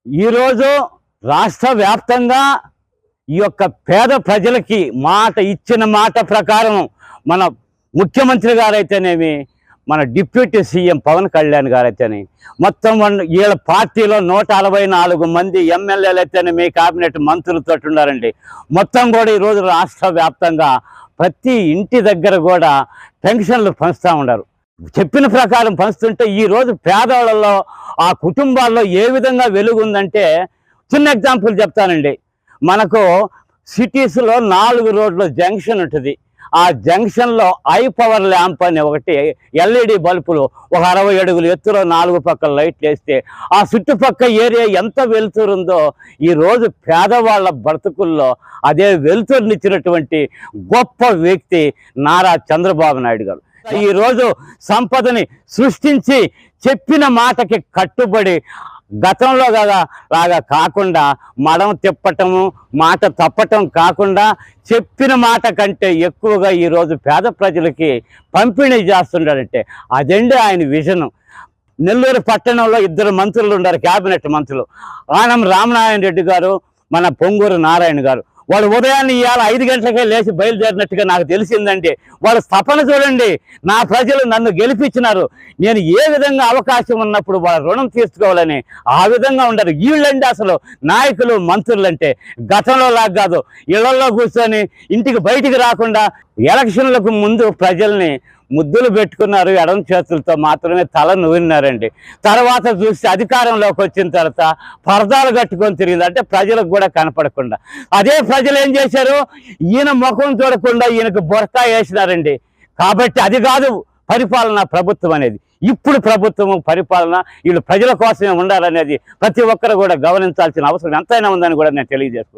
ఈరోజు రాష్ట్ర వ్యాప్తంగా ఈ యొక్క పేద ప్రజలకి ఇచ్చిన మాట ప్రకారం మన ముఖ్యమంత్రి గారైతేనేమి, మన డిప్యూటీ సీఎం పవన్ కళ్యాణ్ గారైతేనే, మొత్తం వీళ్ళ పార్టీలో 164 మంది ఎమ్మెల్యేలు అయితేనేమి, కేబినెట్ మంత్రులతో ఉన్నారండి. మొత్తం కూడా ఈరోజు రాష్ట్ర వ్యాప్తంగా ప్రతి ఇంటి దగ్గర కూడా పెన్షన్లు పంచుతూ ఉన్నారు. చెప్పిన ప్రకారం పంచుతుంటే ఈరోజు పేదవాళ్ళలో ఆ కుటుంబాల్లో ఏ విధంగా వెలుగుందంటే, చిన్న ఎగ్జాంపుల్ చెప్తానండి. మనకు సిటీస్లో 4 రోడ్ల జంక్షన్ ఉంటుంది. ఆ జంక్షన్లో ఐ పవర్ ల్యాంప్ అని ఒకటి ఎల్ఈడి బల్బులు ఒక 60 అడుగులు ఎత్తులో 4 పక్కల లైట్లు వేస్తే ఆ చుట్టుపక్కల ఏరియా ఎంత వెలుతురుందో ఈరోజు పేదవాళ్ళ బ్రతుకుల్లో అదే వెలుతురునిచ్చినటువంటి గొప్ప వ్యక్తి నారా చంద్రబాబు నాయుడు గారు. ఈరోజు సంపదని సృష్టించి చెప్పిన మాటకి కట్టుబడి గతంలో లాగా కాకుండా మడం తిప్పటము, మాట తప్పటం కాకుండా చెప్పిన మాట కంటే ఎక్కువగా ఈరోజు పేద ప్రజలకి పంపిణీ చేస్తున్నాడంటే అదండి ఆయన విజను. నెల్లూరు పట్టణంలో 2 మంత్రులు ఉన్నారు, కేబినెట్ మంత్రులు. ఆనం రామనారాయణ రెడ్డి గారు, మన పొంగూరు నారాయణ గారు. వాళ్ళు ఉదయాన్నే ఇవాళ 5 గంటలకే లేచి బయలుదేరినట్టుగా నాకు తెలిసిందండి. వాళ్ళ తపన చూడండి. నా ప్రజలు నన్ను గెలిపించినారు, నేను ఏ విధంగా అవకాశం ఉన్నప్పుడు వాళ్ళ రుణం తీసుకోవాలని ఆ విధంగా ఉండరు వీళ్ళండి అసలు నాయకులు, మంత్రులు అంటే. గతంలో లాగా కాదు, ఇళ్లలో కూర్చొని ఇంటికి బయటికి రాకుండా ఎలక్షన్లకు ముందు ప్రజల్ని ముద్దులు పెట్టుకున్నారు, ఎడమ చేతులతో మాత్రమే తల నూరినారండి. తర్వాత చూసి అధికారంలోకి వచ్చిన తర్వాత పరదాలు కట్టుకొని తిరిగింది, అంటే ప్రజలకు కూడా కనపడకుండా. అదే ప్రజలు ఏం చేశారు, ఈయన ముఖం చూడకుండా ఈయనకు బొరకా వేసినారండి. కాబట్టి అది కాదు పరిపాలన, ప్రభుత్వం అనేది. ఇప్పుడు ప్రభుత్వము పరిపాలన వీళ్ళు ప్రజల కోసమే ఉండాలనేది ప్రతి ఒక్కరు కూడా గమనించాల్సిన అవసరం ఎంతైనా ఉందని కూడా నేను తెలియజేసుకుంటాను.